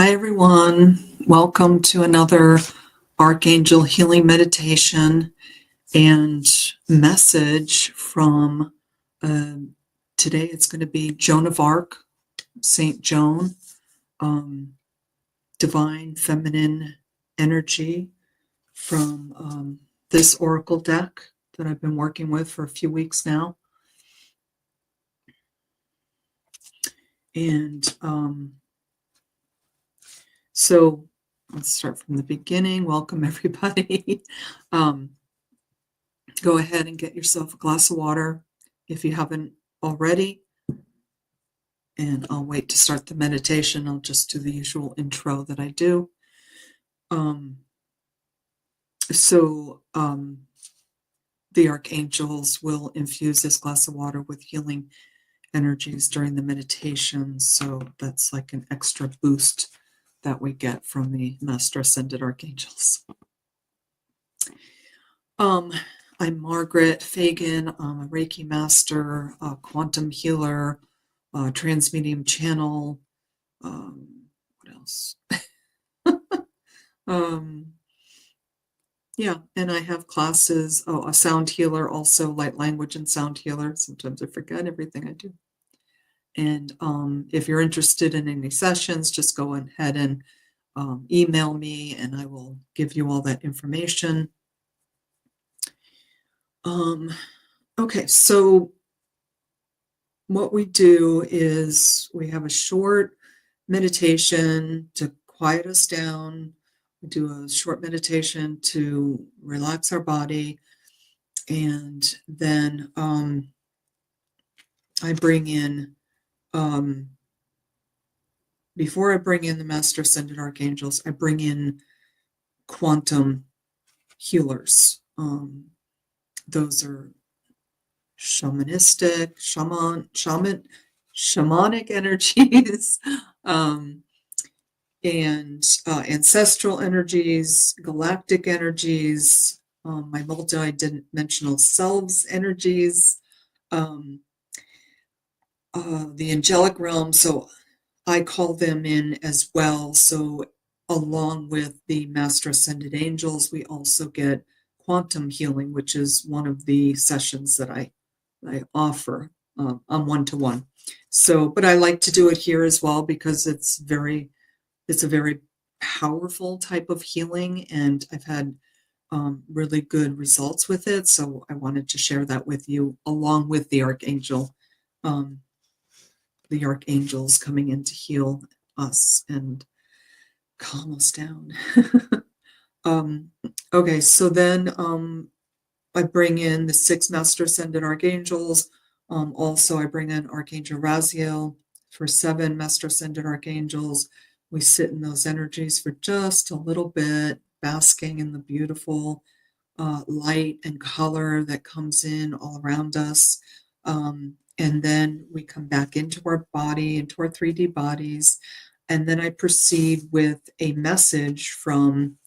Hi, everyone. Welcome to another Archangel Healing Meditation and message from today. It's going to be Joan of Arc, Saint Joan, Divine Feminine Energy from this Oracle deck that I've been working with for a few weeks now. And so let's start from the beginning. Welcome, everybody. Go ahead and get yourself a glass of water if you haven't already. And I'll wait to start the meditation. I'll just do the usual intro that I do. The archangels will infuse this glass of water with healing energies during the meditation. So that's like an extra boost that we get from the Master Ascended Archangels. I'm Margaret Fagan. I'm a Reiki master, a quantum healer, transmedium channel. What else? Yeah, and I have classes. Oh, a sound healer, also light language and sound healer. Sometimes I forget everything I do. And if you're interested in any sessions, just go ahead and email me, and I will give you all that information. Okay, so what we do is we have a short meditation to quiet us down. We do a short meditation to relax our body, and then I bring in, before I bring in the Master Ascended Archangels, I bring in quantum healers. Those are shamanic energies, and ancestral energies, galactic energies, my multi-dimensional selves energies, the angelic realm. So I call them in as well. So along with the Master Ascended Angels, we also get quantum healing, which is one of the sessions that I offer on one-to-one. So, but I like to do it here as well because it's a very powerful type of healing, and I've had really good results with it. So I wanted to share that with you, along with the archangels coming in to heal us and calm us down. Okay, so then I bring in the 6 Master Ascended Archangels. Also, I bring in Archangel Raziel for 7 Master Ascended Archangels. We sit in those energies for just a little bit, basking in the beautiful light and color that comes in all around us. And then we come back into our body, into our 3D bodies. And then I proceed with a message from,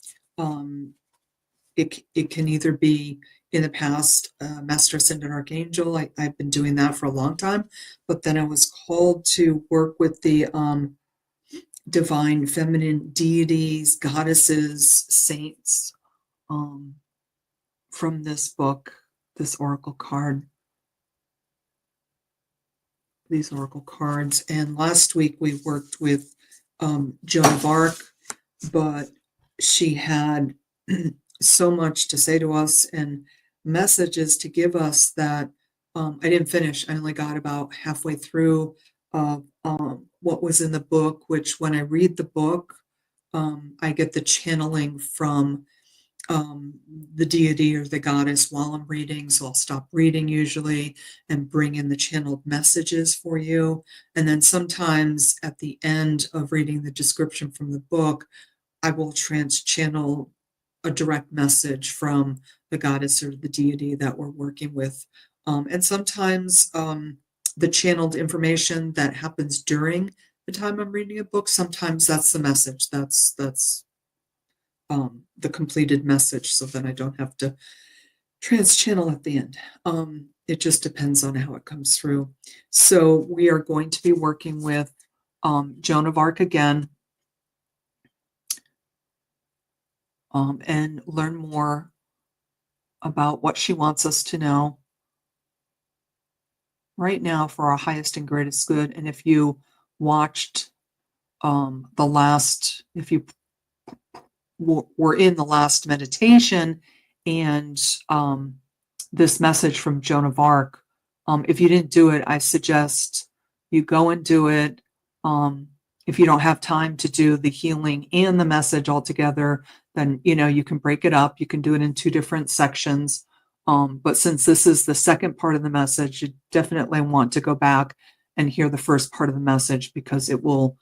it can either be in the past, Master Ascended Archangel. I've been doing that for a long time, but then I was called to work with the divine feminine deities, goddesses, saints, from this book, this oracle card, these oracle cards. And last week we worked with Joan of Arc, but she had so much to say to us and messages to give us that I didn't finish. I only got about halfway through what was in the book, which when I read the book, I get the channeling from the deity or the goddess while I'm reading. So I'll stop reading usually and bring in the channeled messages for you. And then sometimes at the end of reading the description from the book, I will channel a direct message from the goddess or the deity that we're working with. And sometimes the channeled information that happens during the time I'm reading a book, sometimes that's the message. That's the completed message, so then I don't have to trans-channel at the end. It just depends on how it comes through. So we are going to be working with Joan of Arc again. and learn more about what she wants us to know right now for our highest and greatest good. And if you watched if you were in the last meditation and this message from Joan of Arc, if you didn't do it, I suggest you go and do it. If you don't have time to do the healing and the message all together, then you can break it up. You can do it in 2 different sections. But since this is the second part of the message, you definitely want to go back and hear the first part of the message because it will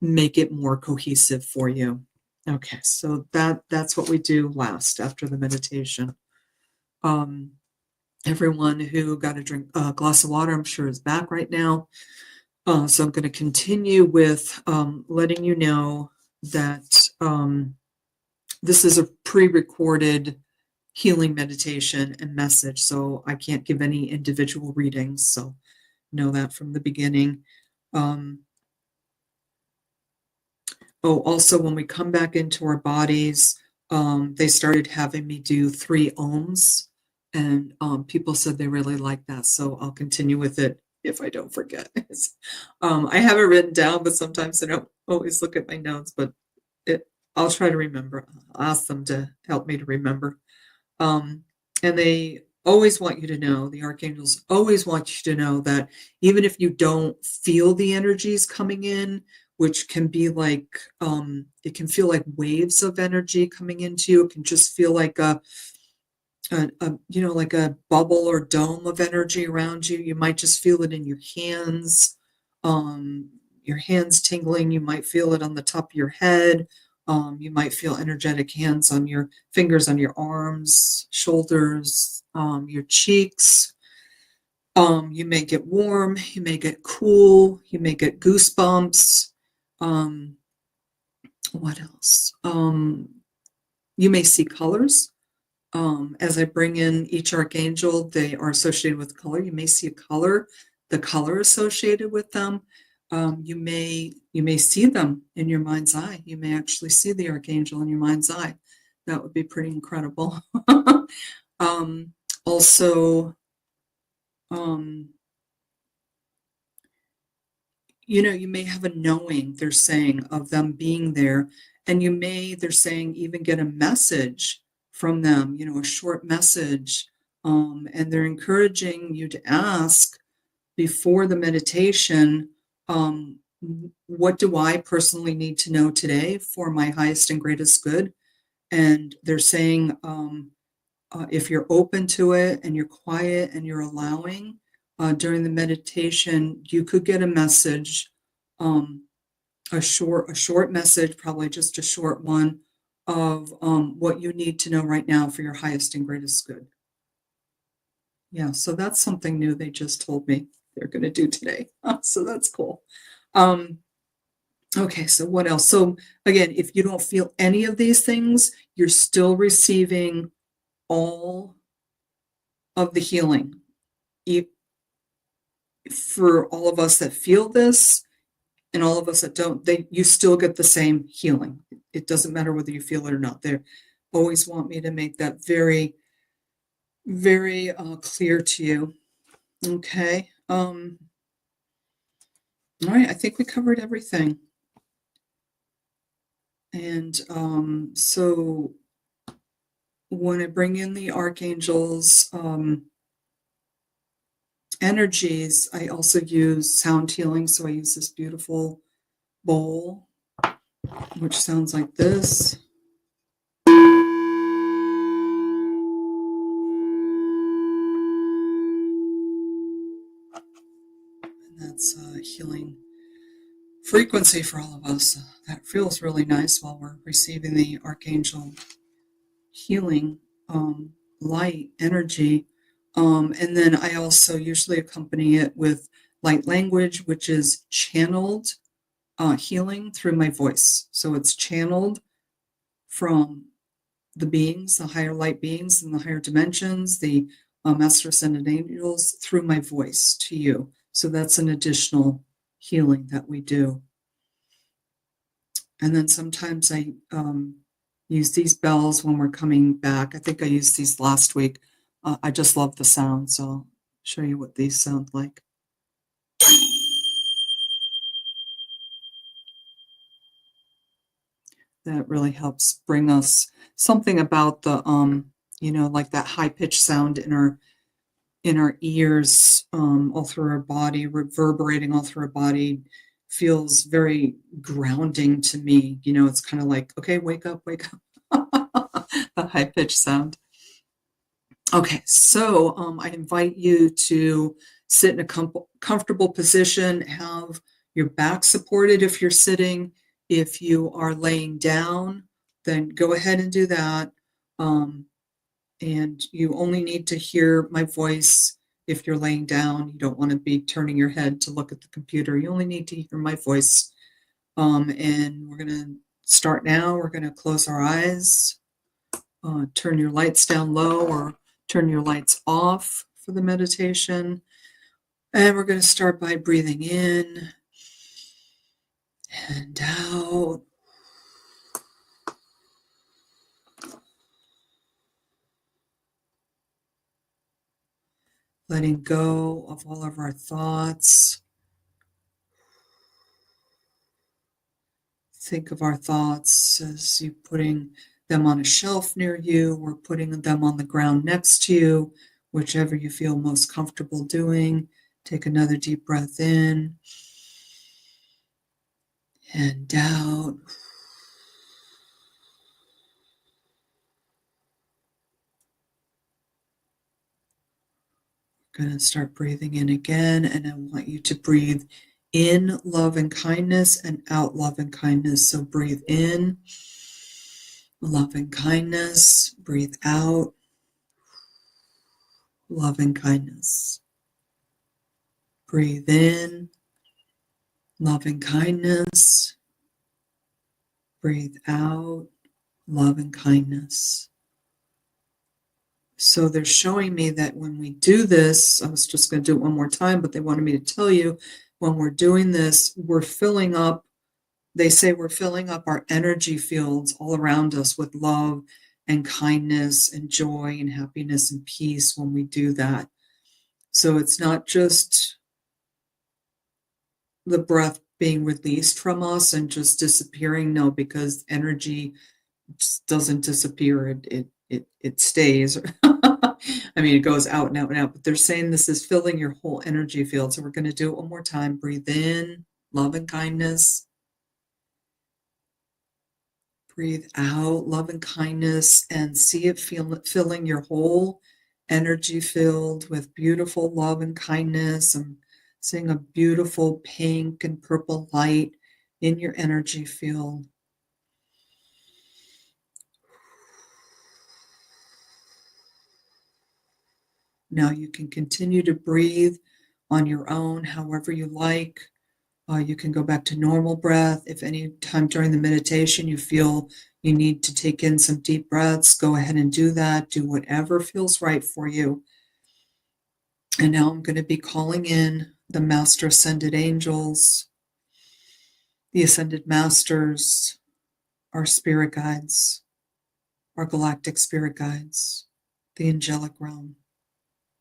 make it more cohesive for you. Okay, so that's what we do last after the meditation. Everyone who got a glass of water, I'm sure, is back right now. So I'm going to continue with letting you know that this is a pre-recorded healing meditation and message, so I can't give any individual readings, so know that from the beginning. Also, when we come back into our bodies, they started having me do 3 ohms, and people said they really like that, so I'll continue with it if I don't forget. I have it written down, but sometimes I don't always look at my notes, but I'll try to remember. I'll ask them to help me to remember. And they always want you to know, the archangels always want you to know that even if you don't feel the energies coming in, which can be like, it can feel like waves of energy coming into you. It can just feel like like a bubble or dome of energy around you. You might just feel it in your hands tingling. You might feel it on the top of your head. You might feel energetic hands on your fingers, on your arms, shoulders, your cheeks. You may get warm. You may get cool. You may get goosebumps. What else? You may see colors. As I bring in each archangel, they are associated with color. You may see the color associated with them. You may see them in your mind's eye. You may actually see the archangel in your mind's eye. That would be pretty incredible. Also, you may have a knowing, they're saying, of them being there, and they're saying, even get a message from them, a short message, and they're encouraging you to ask before the meditation, what do I personally need to know today for my highest and greatest good? And they're saying, if you're open to it and you're quiet and you're allowing, during the meditation, you could get a message, a short message, probably just a short one, of what you need to know right now for your highest and greatest good. Yeah, so that's something new they just told me they're going to do today. So that's cool. Okay, so what else? So again, if you don't feel any of these things, you're still receiving all of the healing. For all of us that feel this and all of us that don't, you still get the same healing. It doesn't matter whether you feel it or not. They always want me to make that very, very clear to you. Okay. All right, I think we covered everything. And so when I bring in the archangels, energies, I also use sound healing. So I use this beautiful bowl, which sounds like this. And that's a healing frequency for all of us. That feels really nice while we're receiving the archangel healing light energy. And then I also usually accompany it with light language, which is channeled healing through my voice. So it's channeled from the beings, the higher light beings in the higher dimensions, the master ascended angels, through my voice to you. So that's an additional healing that we do. And then sometimes I use these bells when we're coming back. I think I used these last week. I just love the sound, so I'll show you what these sound like. That really helps bring us something about the like that high pitched sound in our ears, all through our body, reverberating all through our body, feels very grounding to me. It's kind of like, okay, wake up, wake up. The high pitched sound. Okay, so I invite you to sit in a comfortable position, have your back supported if you're sitting. If you are laying down, then go ahead and do that. Um, and you only need to hear my voice if you're laying down. You don't want to be turning your head to look at the computer. You only need to hear my voice. And we're going to start now. We're going to close our eyes, turn your lights down low or turn your lights off for the meditation. And we're going to start by breathing in and out. Letting go of all of our thoughts. Think of our thoughts as you putting them on a shelf near you or putting them on the ground next to you, whichever you feel most comfortable doing. Take another deep breath in and out. We're going to start breathing in again, and I want you to breathe in love and kindness and out love and kindness. So breathe in love and kindness, breathe out love and kindness. Breathe in love and kindness, breathe out love and kindness. So they're showing me that when we do this, I was just going to do it one more time, but they wanted me to tell you, when we're doing this, we're filling up, they say we're filling up our energy fields all around us with love and kindness and joy and happiness and peace when we do that. So it's not just the breath being released from us and just disappearing. No, because energy just doesn't disappear. It stays. I mean, it goes out and out and out, but they're saying this is filling your whole energy field. So we're going to do it one more time. Breathe in, love and kindness. Breathe out, love and kindness, and see it filling your whole energy field with beautiful love and kindness. I'm seeing a beautiful pink and purple light in your energy field. Now you can continue to breathe on your own, however you like. You can go back to normal breath. If any time during the meditation you feel you need to take in some deep breaths, go ahead and do that. Do whatever feels right for you. And now I'm going to be calling in the Master Ascended Angels, the Ascended Masters, our spirit guides, our galactic spirit guides, the angelic realm,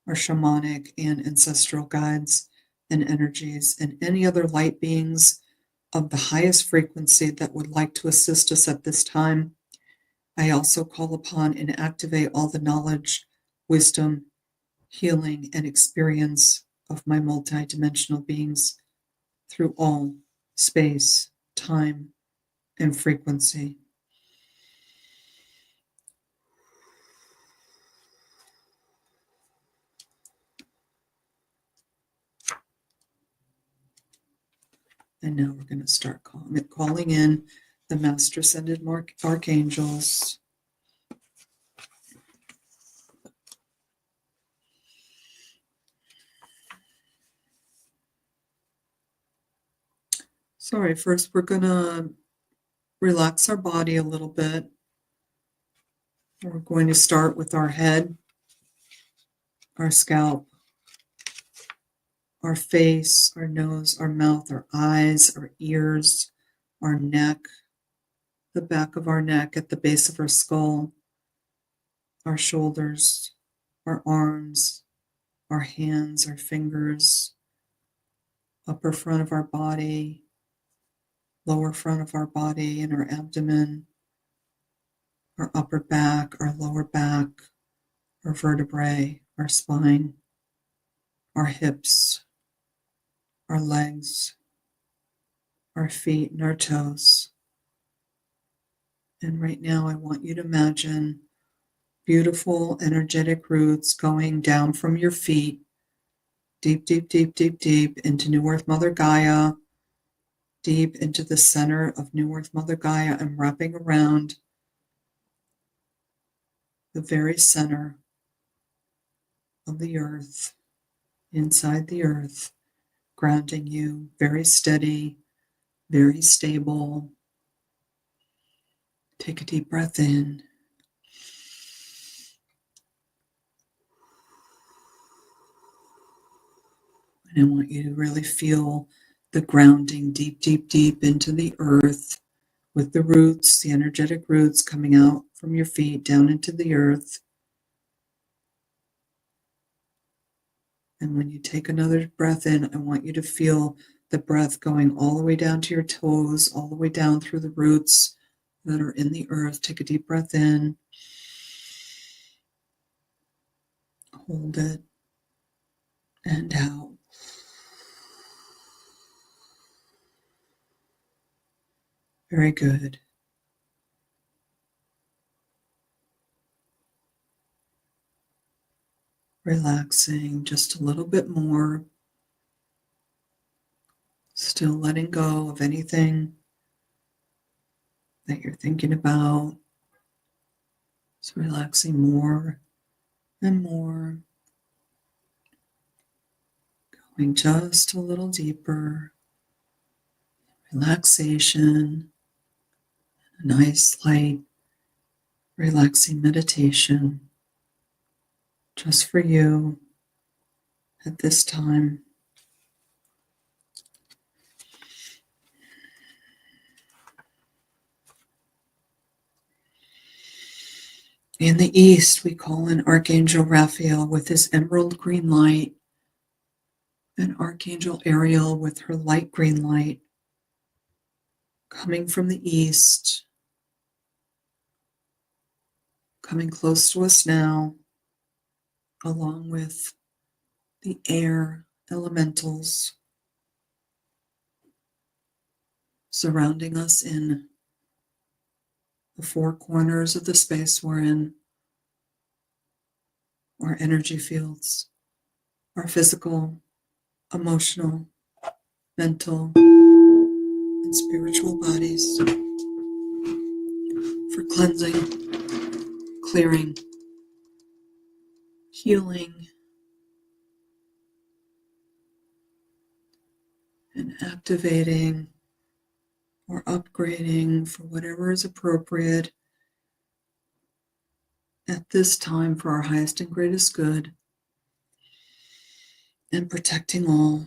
our shamanic and ancestral guides and energies, and any other light beings of the highest frequency that would like to assist us at this time. I also call upon and activate all the knowledge, wisdom, healing, and experience of my multidimensional beings through all space, time, and frequency. And now we're going to start calling in the Master Ascended Archangels. Sorry, first we're going to relax our body a little bit. We're going to start with our head, our scalp, our face, our nose, our mouth, our eyes, our ears, our neck, the back of our neck, at the base of our skull, our shoulders, our arms, our hands, our fingers, upper front of our body, lower front of our body, and our abdomen, our upper back, our lower back, our vertebrae, our spine, our hips, our legs, our feet, and our toes. And right now, I want you to imagine beautiful, energetic roots going down from your feet, deep, deep, deep, deep, deep into New Earth Mother Gaia, deep into the center of New Earth Mother Gaia, and wrapping around the very center of the earth, inside the earth, grounding you, very steady, very stable. Take a deep breath in. And I want you to really feel the grounding deep, deep, deep into the earth, with the roots, the energetic roots coming out from your feet down into the earth. And when you take another breath in, I want you to feel the breath going all the way down to your toes, all the way down through the roots that are in the earth. Take a deep breath in. Hold it. And out. Very good. Relaxing just a little bit more. Still letting go of anything that you're thinking about. Just relaxing more and more. Going just a little deeper. Relaxation. A nice, light, relaxing meditation. Just for you at this time. In the east, we call in Archangel Raphael with his emerald green light, and Archangel Ariel with her light green light, coming from the east, coming close to us now, along with the air elementals surrounding us in the four corners of the space we're in, our energy fields, our physical, emotional, mental, and spiritual bodies, for cleansing, clearing, healing, and activating or upgrading for whatever is appropriate at this time for our highest and greatest good, and protecting all.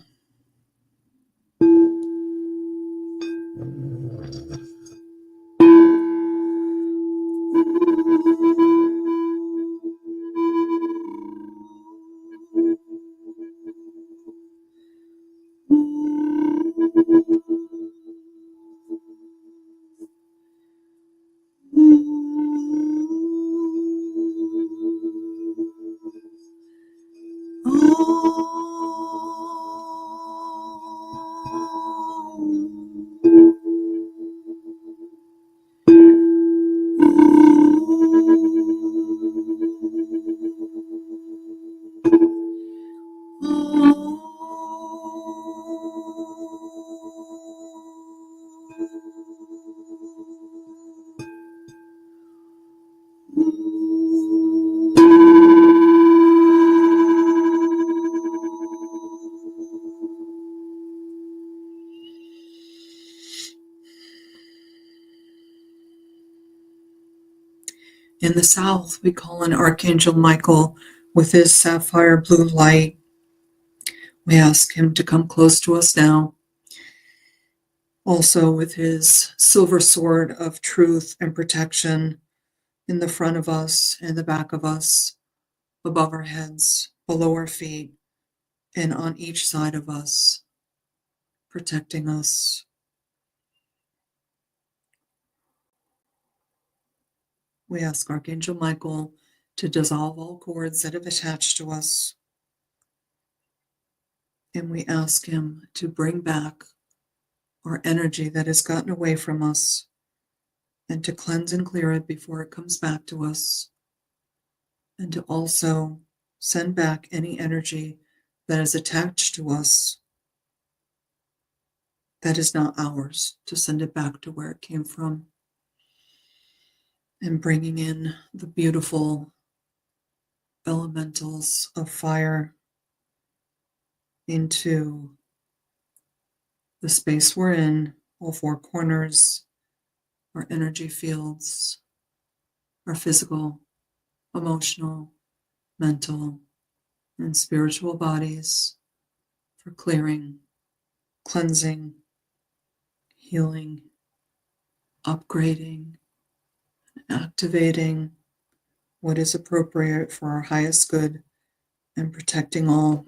In the south, we call in Archangel Michael with his sapphire blue light. We ask him to come close to us now Also with his silver sword of truth and protection in the front of us, in the back of us, above our heads, below our feet, and on each side of us, protecting us. We ask Archangel Michael to dissolve all cords that have attached to us, and we ask him to bring back our energy that has gotten away from us and to cleanse and clear it before it comes back to us, and to also send back any energy that is attached to us that is not ours, to send it back to where it came from, and bringing in the beautiful elementals of fire into the space we're in, all four corners, our energy fields, our physical, emotional, mental, and spiritual bodies, for clearing, cleansing, healing, upgrading, activating what is appropriate for our highest good, and protecting all.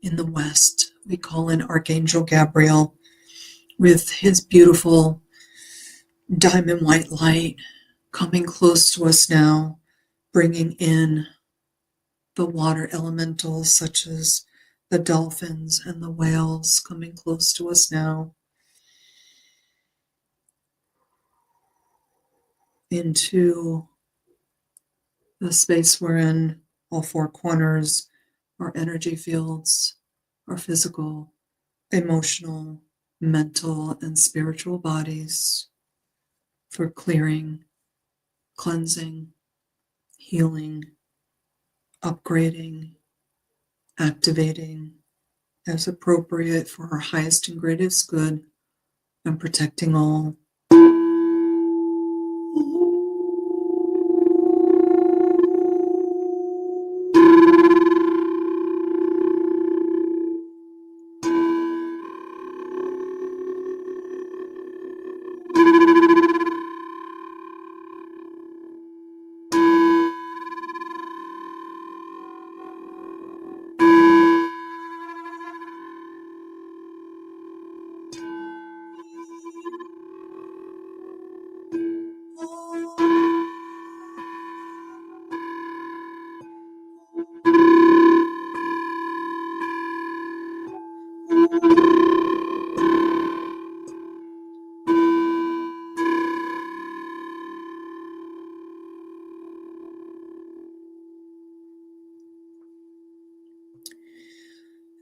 In the west, we call in Archangel Gabriel with his beautiful diamond white light coming close to us now, bringing in the water elementals such as the dolphins and the whales coming close to us now, into the space we're in, all four corners, our energy fields, our physical, emotional, mental, and spiritual bodies, for clearing, cleansing, healing, upgrading, activating as appropriate for our highest and greatest good, and protecting all.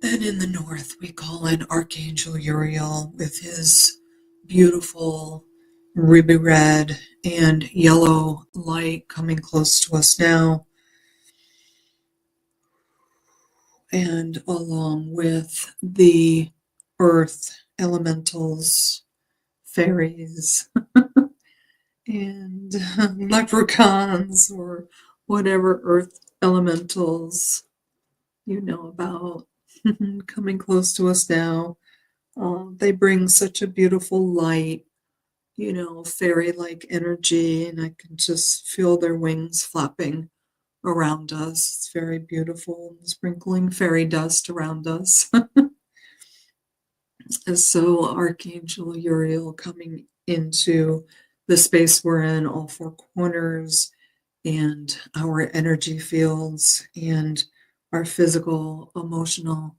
And in the north, we call in Archangel Uriel with his beautiful ruby red and yellow light coming close to us now, and along with the earth elementals, fairies, and leprechauns, or whatever earth elementals you know about coming close to us now. They bring such a beautiful light, fairy-like energy, and I can just feel their wings flapping around us. It's very beautiful, sprinkling fairy dust around us. And so Archangel Uriel coming into the space we're in, all four corners, and our energy fields, and our physical, emotional,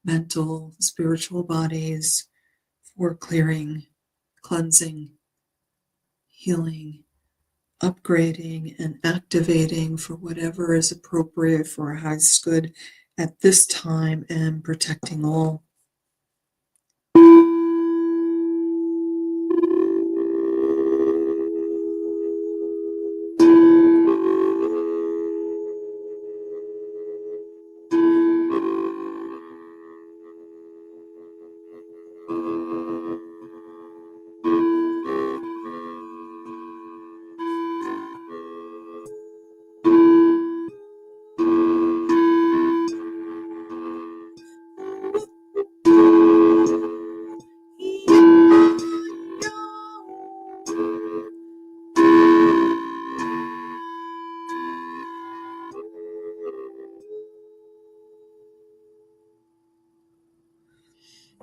mental, spiritual bodies for clearing, cleansing, healing, upgrading, and activating for whatever is appropriate for our highest good at this time, and protecting all.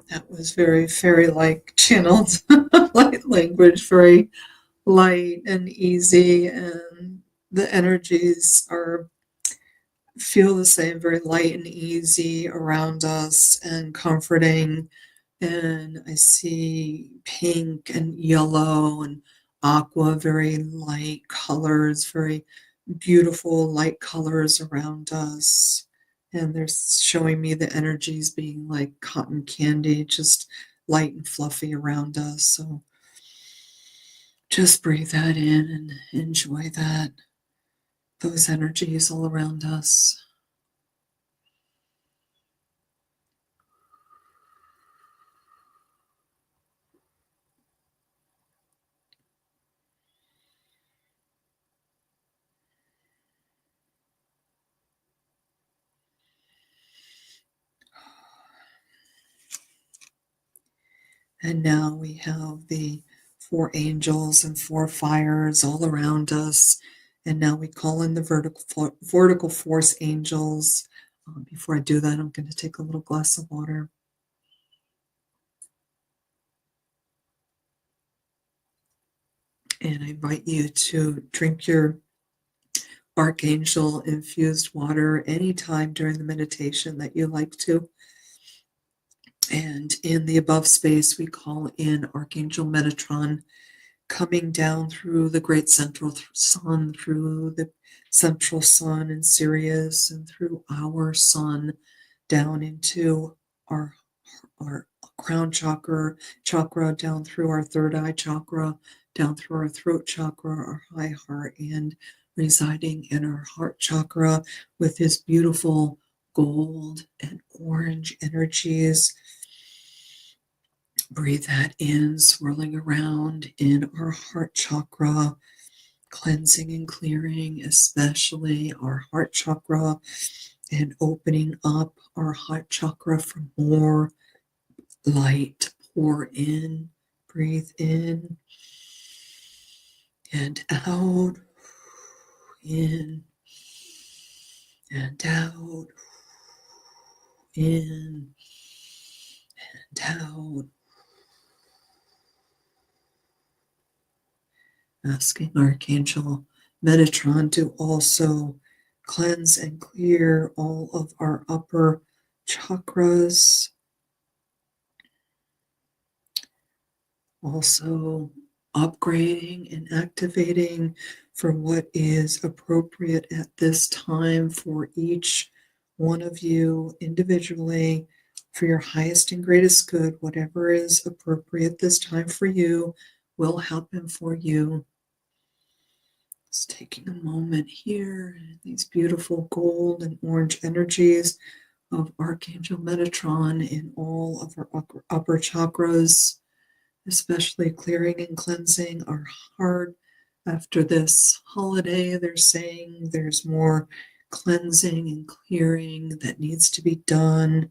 That was very fairy-like channeled light language, very light and easy, and the energies are feel the same, very light and easy around us and comforting. And I see pink and yellow and aqua, very light colors, very beautiful light colors around us. And they're showing me the energies being like cotton candy, just light and fluffy around us. So just breathe that in and enjoy that, those energies all around us. And now we have the four angels and four fires all around us. And now we call in the vertical force angels. Before I do that, I'm going to take a little glass of water. And I invite you to drink your Archangel infused water anytime during the meditation that you like to. And in the above space, we call in Archangel Metatron, coming down through the great central sun, through the central sun in Sirius, and through our sun down into our crown chakra, down through our third eye chakra, down through our throat chakra, our high heart, and residing in our heart chakra with his beautiful gold and orange energies. Breathe that in, swirling around in our heart chakra, cleansing and clearing, especially our heart chakra, and opening up our heart chakra for more light to pour in. Breathe in and out, in and out, in and out. Asking Archangel Metatron to also cleanse and clear all of our upper chakras. Also upgrading and activating for what is appropriate at this time for each one of you individually, for your highest and greatest good. Whatever is appropriate this time for you will happen for you. Just taking a moment here, these beautiful gold and orange energies of Archangel Metatron in all of our upper chakras, especially clearing and cleansing our heart. After this holiday, they're saying there's more cleansing and clearing that needs to be done,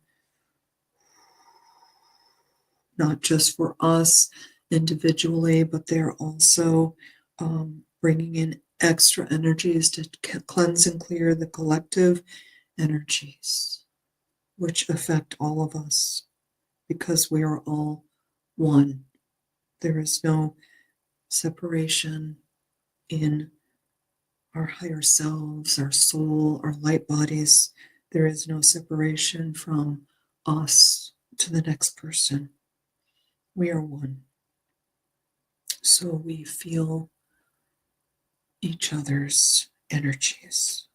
not just for us individually, but they're also bringing in extra energies to cleanse and clear the collective energies which affect all of us. because we are all one. There is no separation in our higher selves, our soul, our light bodies. There is no separation from us to the next person. We are one. So we feel each other's energies.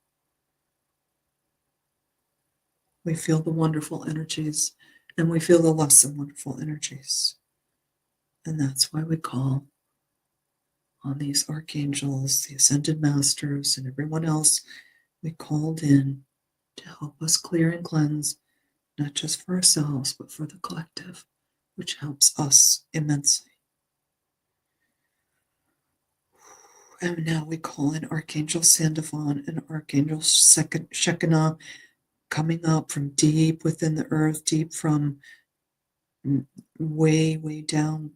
We feel the wonderful energies, and we feel the less than wonderful energies. And that's why we call on these archangels, the ascended masters, and everyone else we called in to help us clear and cleanse, not just for ourselves, but for the collective, which helps us immensely. And now we call in Archangel Sandalphon and Archangel Shekinah, coming up from deep within the earth, deep from way, way down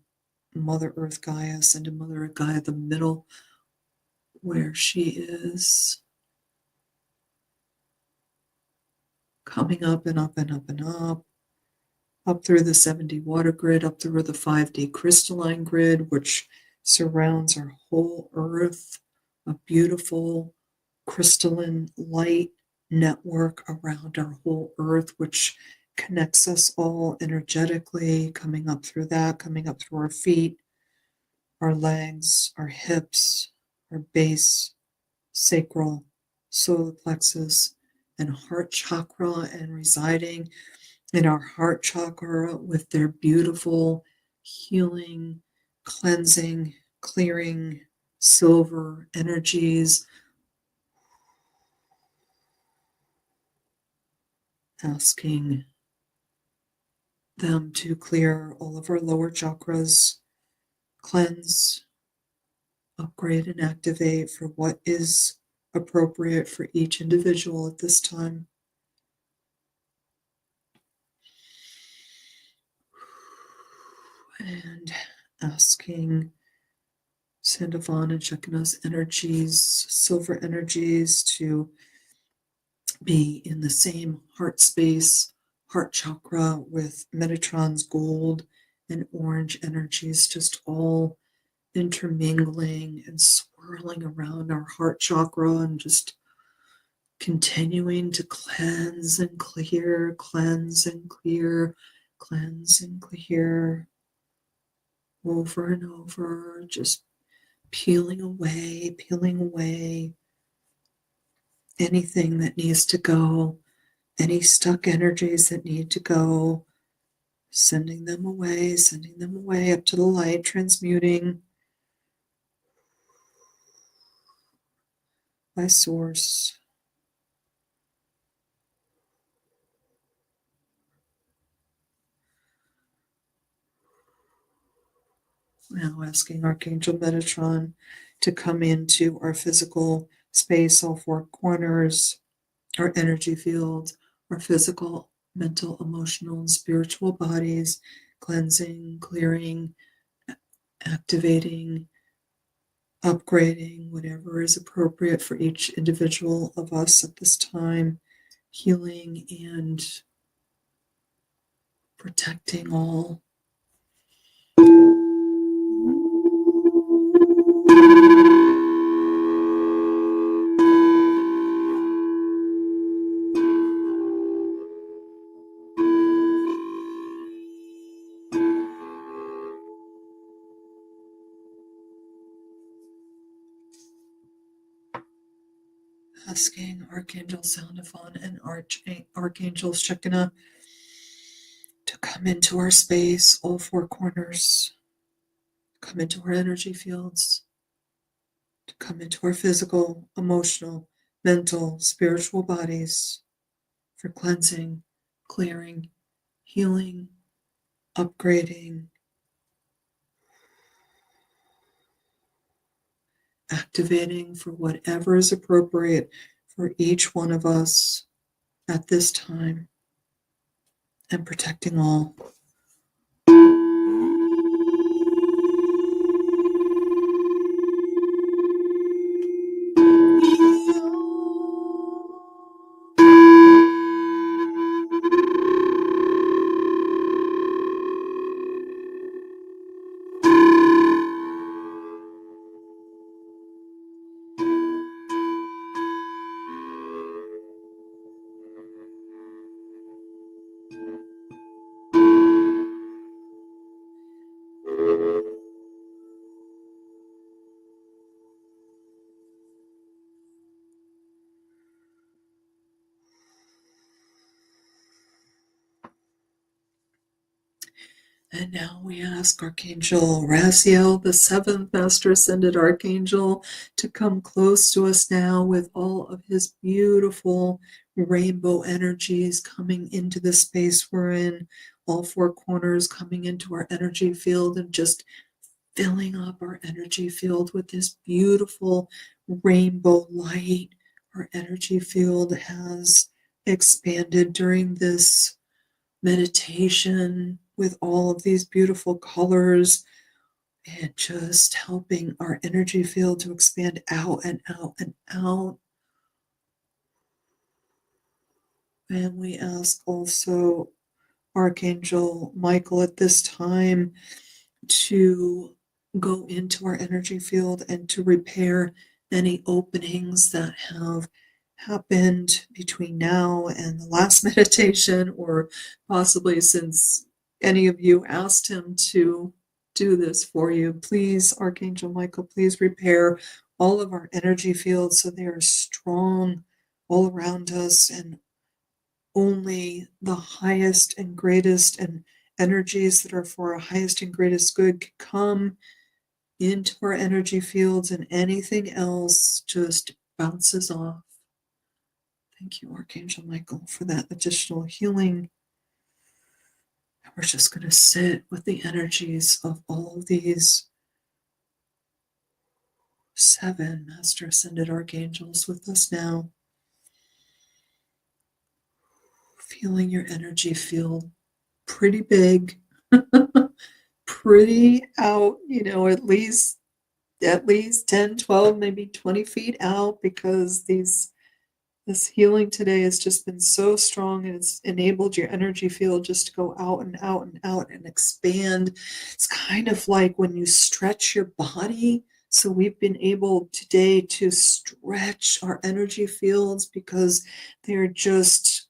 Mother Earth Gaia, into Mother Earth Gaia, the middle where she is, coming up and up and up and up through the 7D water grid, up through the 5D crystalline grid, which surrounds our whole earth, a beautiful crystalline light network around our whole earth, which connects us all energetically, coming up through that, coming up through our feet, our legs, our hips, our base, sacral, solar plexus, and heart chakra, and residing in our heart chakra with their beautiful healing, cleansing, clearing, silver energies, asking them to clear all of our lower chakras, cleanse, upgrade, and activate for what is appropriate for each individual at this time. And asking Sandalphon and Shekinah's energies, silver energies, to be in the same heart space, heart chakra, with Metatron's gold and orange energies just all intermingling and swirling around our heart chakra, and just continuing to cleanse and clear, cleanse and clear, cleanse and clear, over and over, just peeling away anything that needs to go, any stuck energies that need to go, sending them away up to the light, transmuting by source. Now asking Archangel Metatron to come into our physical space, all four corners, our energy field, our physical, mental, emotional, and spiritual bodies, cleansing, clearing, activating, upgrading, whatever is appropriate for each individual of us at this time, healing and protecting all. Asking Archangel Sandalphon and Archangel Shekinah to come into our space, all four corners, come into our energy fields, to come into our physical, emotional, mental, spiritual bodies for cleansing, clearing, healing, upgrading, activating for whatever is appropriate for each one of us at this time, and protecting all. And now we ask Archangel Raziel, the seventh Master Ascended Archangel, to come close to us now with all of his beautiful rainbow energies coming into the space we're in, all four corners coming into our energy field and just filling up our energy field with this beautiful rainbow light. Our energy field has expanded during this meditation with all of these beautiful colors and just helping our energy field to expand out and out and out. And we ask also Archangel Michael at this time to go into our energy field and to repair any openings that have happened between now and the last meditation, or possibly since any of you asked him to do this for you. Please, Archangel Michael, please repair all of our energy fields so they are strong all around us, and only the highest and greatest and energies that are for our highest and greatest good can come into our energy fields, and anything else just bounces off. Thank you, Archangel Michael, for that additional healing. And we're just going to sit with the energies of all of these 7 Master Ascended Archangels with us now. Feeling your energy field pretty big, pretty out, at least 10, 12, maybe 20 feet out, because this healing today has just been so strong, and it's enabled your energy field just to go out and out and out and expand. It's kind of like when you stretch your body. So we've been able today to stretch our energy fields because they're just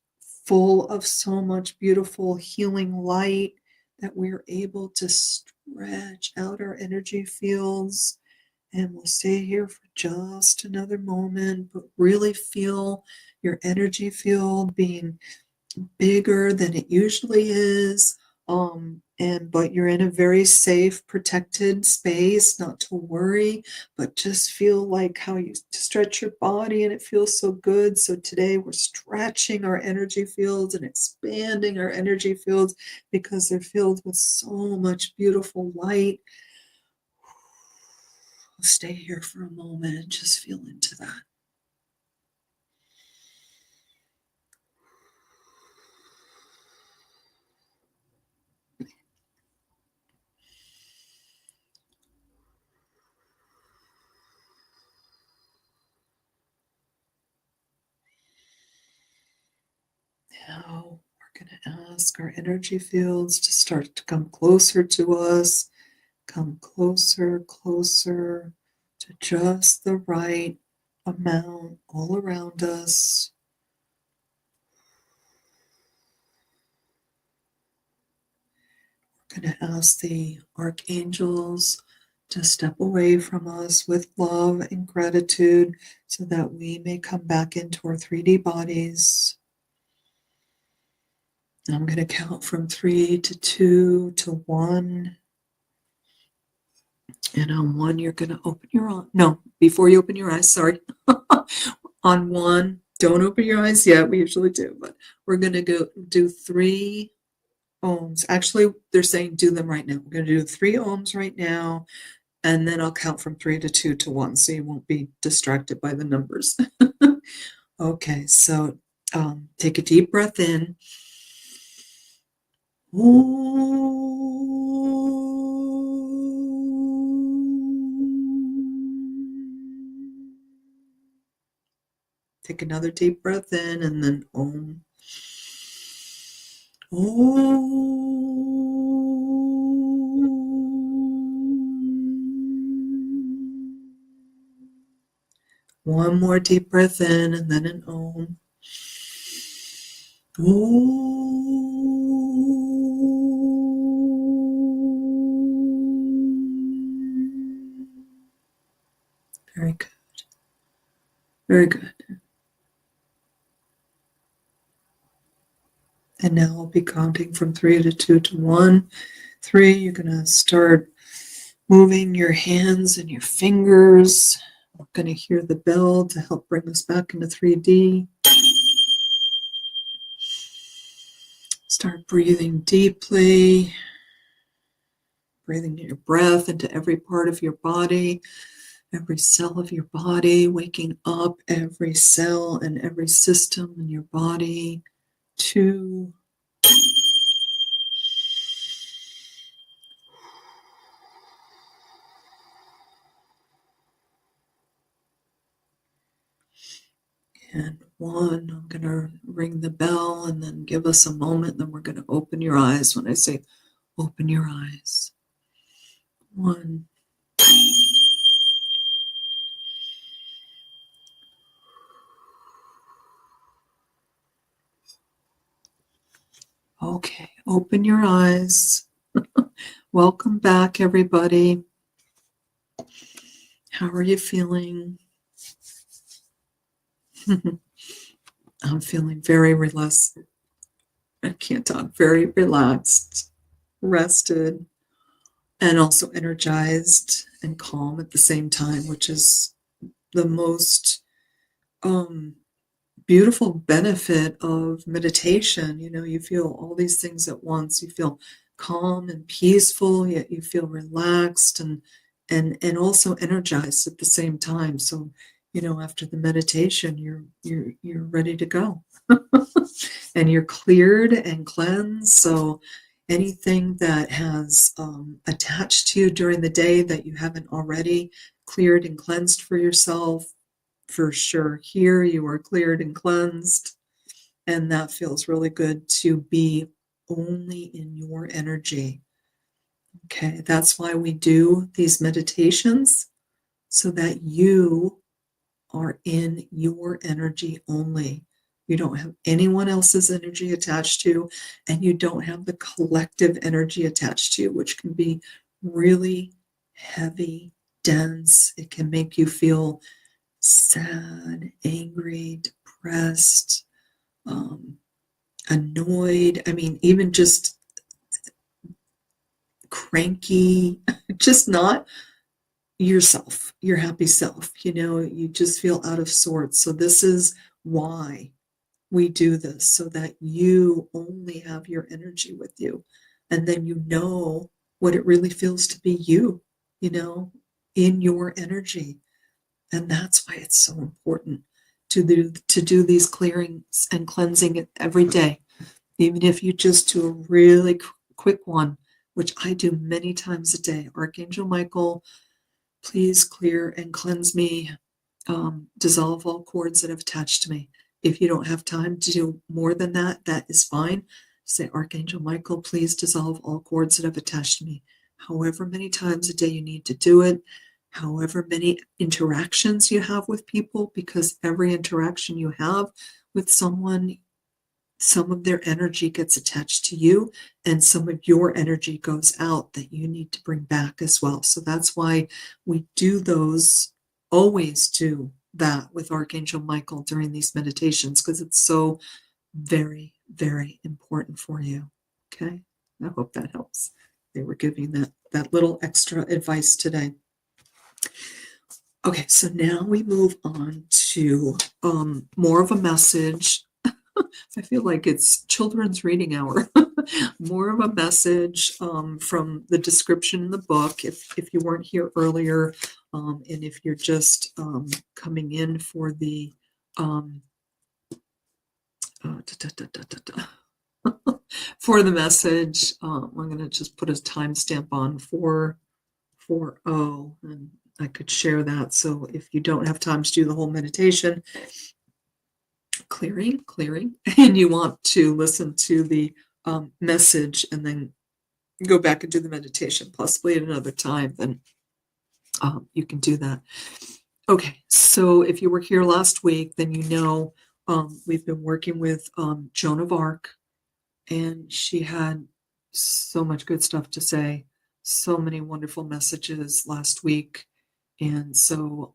full of so much beautiful healing light that we're able to stretch out our energy fields. And we'll stay here for just another moment, but really feel your energy field being bigger than it usually is. But you're in a very safe, protected space, not to worry, but just feel like how you stretch your body and it feels so good. So today we're stretching our energy fields and expanding our energy fields because they're filled with so much beautiful light. I'll stay here for a moment and just feel into that. Now we're going to ask our energy fields to start to come closer to us, come closer, closer to just the right amount all around us. We're going to ask the archangels to step away from us with love and gratitude so that we may come back into our 3D bodies. I'm going to count from 3 to 2 to 1. And on 1, you're going to open your eyes. No, before you open your eyes, sorry. On 1, don't open your eyes yet. We usually do, but we're going to go do 3 ohms. Actually, they're saying do them right now. We're going to do 3 ohms right now, and then I'll count from 3 to 2 to 1, so you won't be distracted by the numbers. Okay, so take a deep breath in. Take another deep breath in, and then Om. One more deep breath in, and then an Om. Very good. Very good. And now I'll be counting from 3 to 2 to 1. 3, you're going to start moving your hands and your fingers. We're going to hear the bell to help bring us back into 3D. Start breathing deeply, breathing your breath into every part of your body, every cell of your body, waking up every cell and every system in your body. 2. And 1, I'm going to ring the bell and then give us a moment. Then we're going to open your eyes when I say open your eyes. 1. Okay, open your eyes. Welcome back, everybody. How are you feeling? I'm feeling very relaxed. I can't talk. Very relaxed, rested, and also energized and calm at the same time, which is the most beautiful benefit of meditation. You feel all these things at once. You feel calm and peaceful, yet you feel relaxed and also energized at the same time. So, after the meditation, you're ready to go. And you're cleared and cleansed. So anything that has attached to you during the day that you haven't already cleared and cleansed for yourself, for sure, here you are cleared and cleansed. And that feels really good to be only in your energy. Okay, that's why we do these meditations, so that you are in your energy only. You don't have anyone else's energy attached to you, and you don't have the collective energy attached to you, which can be really heavy, dense. It can make you feel sad, angry, depressed, annoyed. I mean, even just cranky, just not yourself, your happy self. You just feel out of sorts. So this is why we do this, so that you only have your energy with you. And then you know what it really feels to be you, in your energy. And that's why it's so important to do these clearings and cleansing every day. Even if you just do a really quick one, which I do many times a day. Archangel Michael, please clear and cleanse me, dissolve all cords that have attached to me. If you don't have time to do more than that, that is fine. Say, Archangel Michael, please dissolve all cords that have attached to me. However many times a day you need to do it, however many interactions you have with people, because every interaction you have with someone, some of their energy gets attached to you, and some of your energy goes out that you need to bring back as well. So that's why we do those, always do that with Archangel Michael during these meditations, because it's so very, very important for you. Okay, I hope that helps. They were giving that little extra advice today. Okay, so now we move on to more of a message. I feel like it's children's reading hour. More of a message from the description in the book. If you weren't here earlier, and if you're just coming in for the for the message, I'm going to just put a timestamp on 440, and I could share that. So if you don't have time to do the whole meditation, clearing, and you want to listen to the message and then go back and do the meditation, possibly at another time, then you can do that. Okay, so if you were here last week, then we've been working with Joan of Arc, and she had so much good stuff to say, so many wonderful messages last week. And so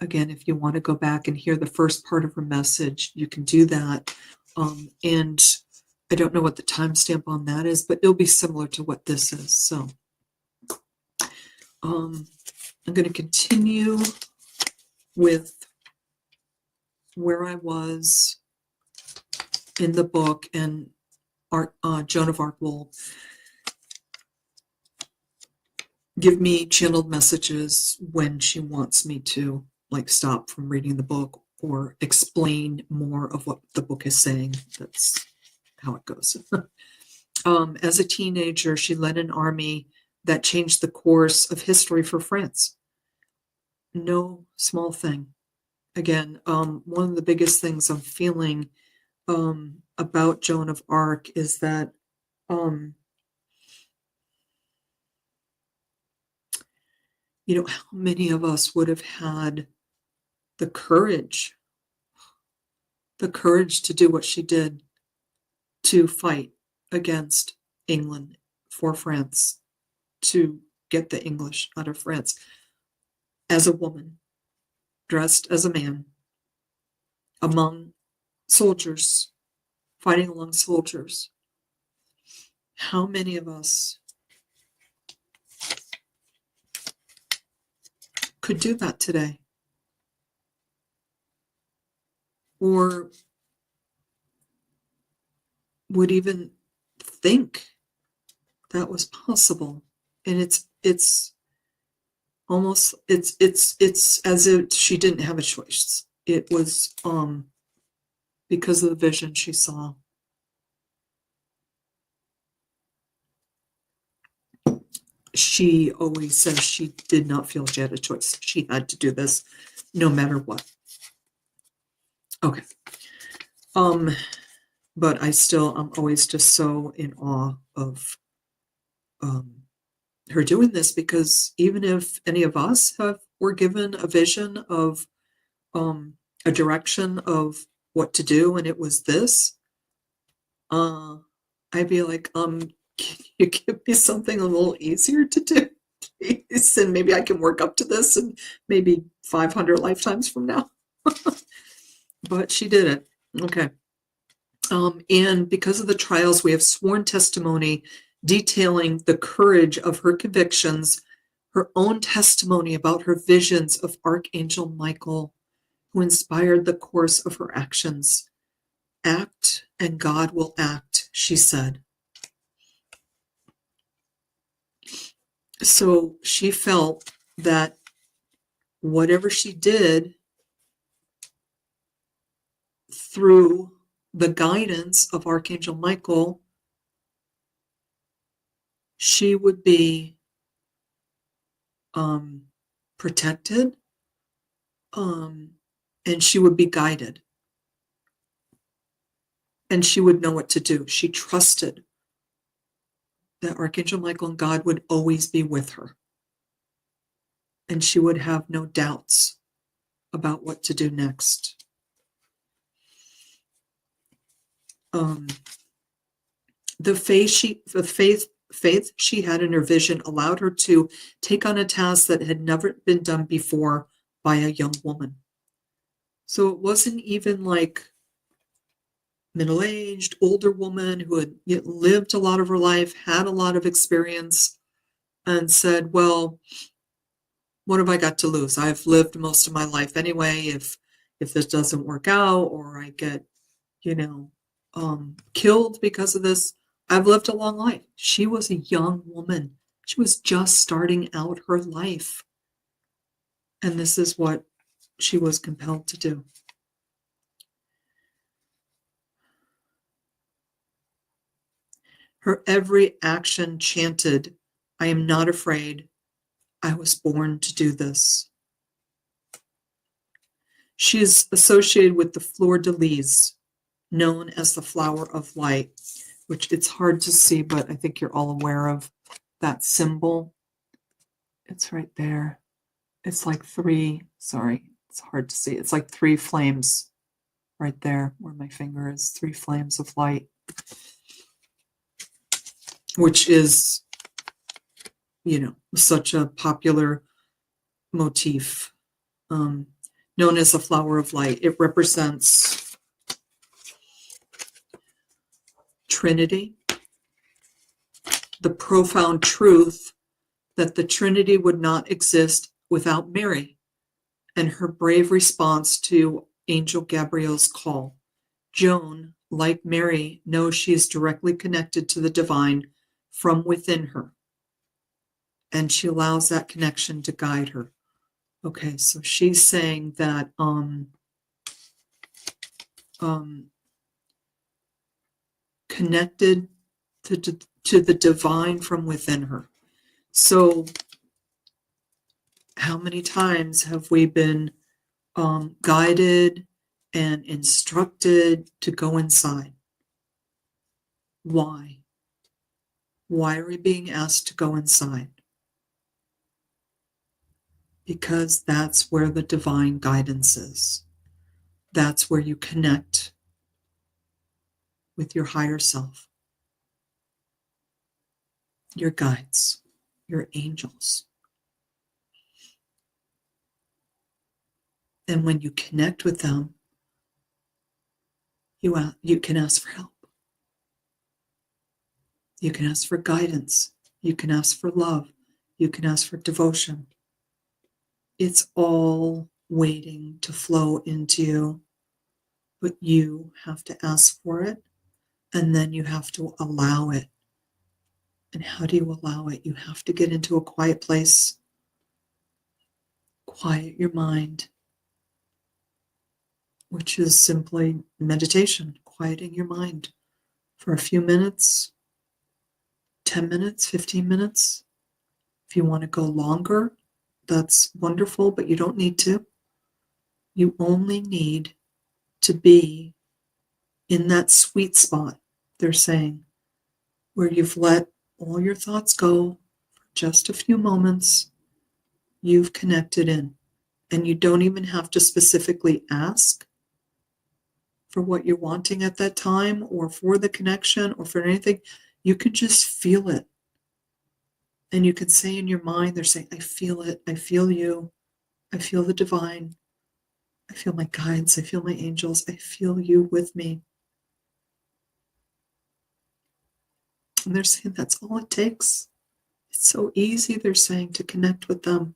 again, if you want to go back and hear the first part of her message, you can do that. And I don't know what the timestamp on that is, but it'll be similar to what this is. So I'm going to continue with where I was in the book, and Joan of Arc will give me channeled messages when she wants me to like stop from reading the book or explain more of what the book is saying. That's how it goes. As a teenager, she led an army that changed the course of history for France. No small thing. Again, one of the biggest things I'm feeling about Joan of Arc is that how many of us would have had the courage to do what she did, to fight against England for France, to get the English out of France, as a woman, dressed as a man, among soldiers, fighting along soldiers. How many of us could do that today? Or would even think that was possible? And it's almost it's as if she didn't have a choice. It was because of the vision she saw. She always says she did not feel she had a choice. She had to do this no matter what. Okay. But I'm always just so in awe of her doing this, because even if any of us were given a vision of a direction of what to do, and it was this, I'd be like, can you give me something a little easier to do, please? And maybe I can work up to this, and maybe 500 lifetimes from now. But she did it. Okay. And because of the trials, we have sworn testimony detailing the courage of her convictions, her own testimony about her visions of Archangel Michael, who inspired the course of her actions. Act and God will act, she said. So she felt that whatever she did, through the guidance of Archangel Michael, she would be protected, and she would be guided, and she would know what to do. She trusted that Archangel Michael and God would always be with her, and she would have no doubts about what to do next. The faith she had in her vision allowed her to take on a task that had never been done before by a young woman. So it wasn't even like middle-aged, older woman who had lived a lot of her life, had a lot of experience, and said, well, what have I got to lose? I've lived most of my life anyway. If this doesn't work out, or I get, killed because of this, I've lived a long life. She was a young woman. She was just starting out her life. And this is what she was compelled to do. Her every action chanted, I am not afraid. I was born to do this. She is associated with the fleur-de-lis, known as the flower of light, which it's hard to see, but I think you're all aware of that symbol. It's right there. It's like it's hard to see. It's like 3 flames right there where my finger is, 3 flames of light, which is, such a popular motif, known as the flower of light. It represents Trinity, the profound truth that the Trinity would not exist without Mary, and her brave response to Angel Gabriel's call. Joan, like Mary, knows she is directly connected to the divine from within her, and she allows that connection to guide her. Okay, so she's saying that connected to the divine from within her. So how many times have we been guided and instructed to go inside? Why? Why are we being asked to go inside? Because that's where the divine guidance is. That's where you connect with your higher self, your guides, your angels. And when you connect with them, you can ask for help. You can ask for guidance. You can ask for love. You can ask for devotion. It's all waiting to flow into you, but you have to ask for it, and then you have to allow it. And how do you allow it? You have to get into a quiet place, quiet your mind, which is simply meditation, quieting your mind for a few minutes, 10 minutes, 15 minutes. If you want to go longer, that's wonderful, but you don't need to. You only need to be in that sweet spot, they're saying, where you've let all your thoughts go for just a few moments. You've connected in, and you don't even have to specifically ask for what you're wanting at that time or for the connection or for anything. You can just feel it. And you can say in your mind, they're saying, I feel it. I feel you. I feel the divine. I feel my guides. I feel my angels. I feel you with me. And they're saying that's all it takes. It's so easy, they're saying, to connect with them.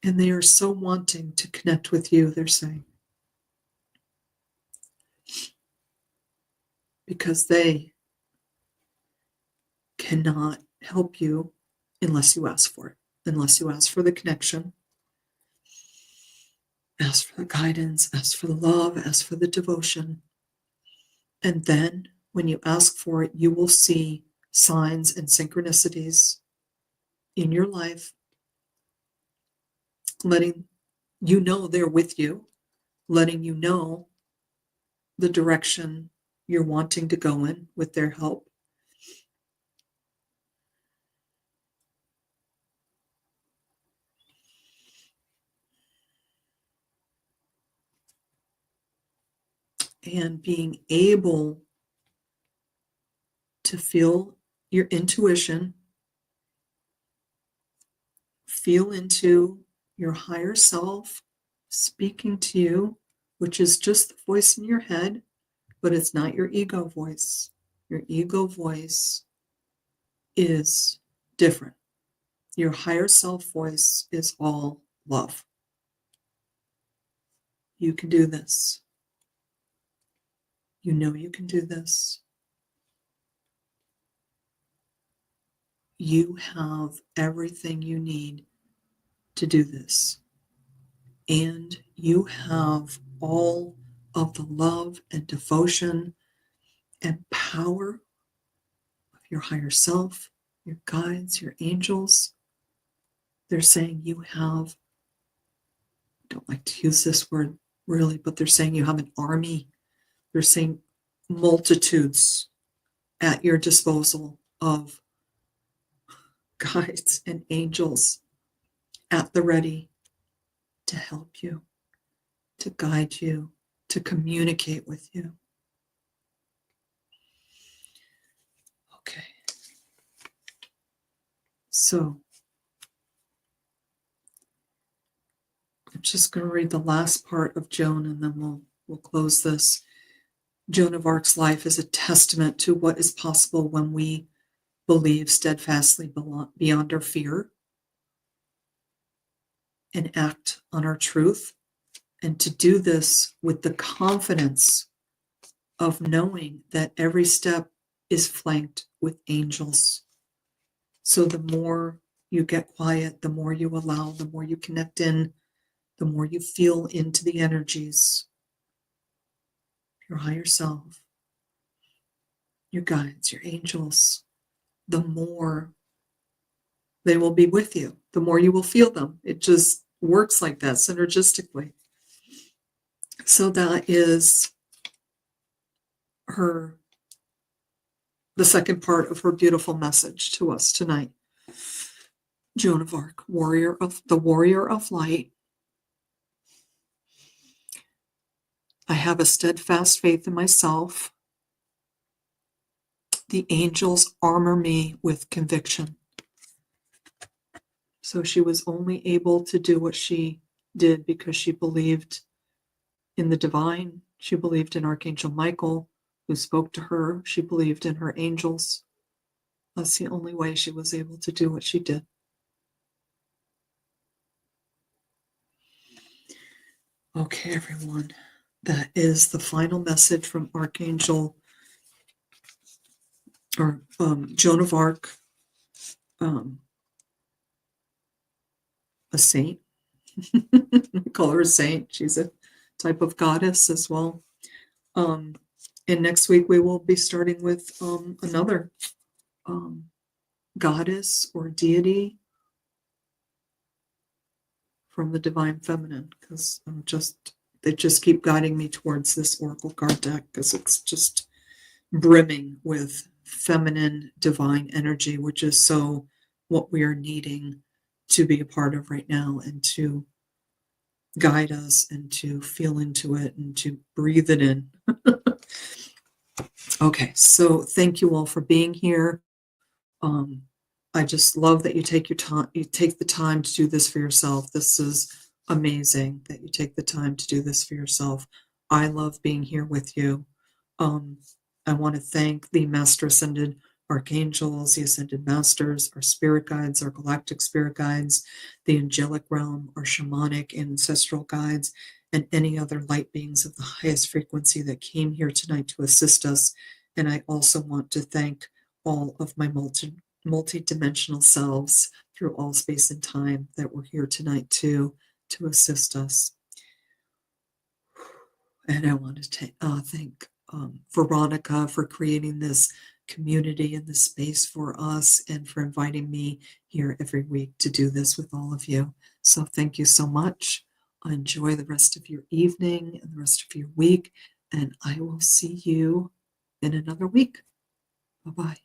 And they are so wanting to connect with you, they're saying. Because they cannot help you unless you ask for it, unless you ask for the connection, ask for the guidance, ask for the love, ask for the devotion. And then when you ask for it, you will see signs and synchronicities in your life, letting you know they're with you, letting you know the direction you're wanting to go in with their help. And being able to feel your intuition, feel into your higher self speaking to you, which is just the voice in your head, but it's not your ego voice. Your ego voice is different. Your higher self voice is all love. You can do this. You know you can do this. You have everything you need to do this. And you have all of the love and devotion and power of your higher self, your guides, your angels. They're saying you have, I don't like to use this word really, but they're saying you have an army. They're saying multitudes at your disposal of guides and angels at the ready to help you, to guide you, to communicate with you. Okay. So I'm just going to read the last part of Joan and then we'll close this. Joan of Arc's life is a testament to what is possible when we believe steadfastly beyond our fear and act on our truth, and to do this with the confidence of knowing that every step is flanked with angels. So the more you get quiet, the more you allow, the more you connect in, the more you feel into the energies, your higher self, your guides, your angels, the more they will be with you, the more you will feel them. It just works like that synergistically. So that is the second part of her beautiful message to us tonight. Joan of Arc, warrior of light. I have a steadfast faith in myself. The angels armor me with conviction. So she was only able to do what she did because she believed in the divine. She believed in Archangel Michael, who spoke to her. She believed in her angels. That's the only way she was able to do what she did. Okay, everyone. That is the final message from Archangel or Joan of Arc, a saint. We call her a saint. She's a type of goddess as well. And next week we will be starting with another goddess or deity from the divine feminine, because they just keep guiding me towards this oracle card deck because it's just brimming with feminine divine energy, which is so what we are needing to be a part of right now and to guide us and to feel into it and to breathe it in. Okay, so thank you all for being here. I just love that you take the time to do this for yourself. This is amazing that you take the time to do this for yourself. I love being here with you. I want to thank the Master Ascended Archangels, the Ascended Masters, our spirit guides, our galactic spirit guides, the angelic realm, our shamanic ancestral guides, and any other light beings of the highest frequency that came here tonight to assist us. And I also want to thank all of my multi-dimensional selves through all space and time that were here tonight too, to assist us. And I want to thank Veronica for creating this community and this space for us and for inviting me here every week to do this with all of you. So thank you so much. Enjoy the rest of your evening and the rest of your week, and I will see you in another week. Bye-bye.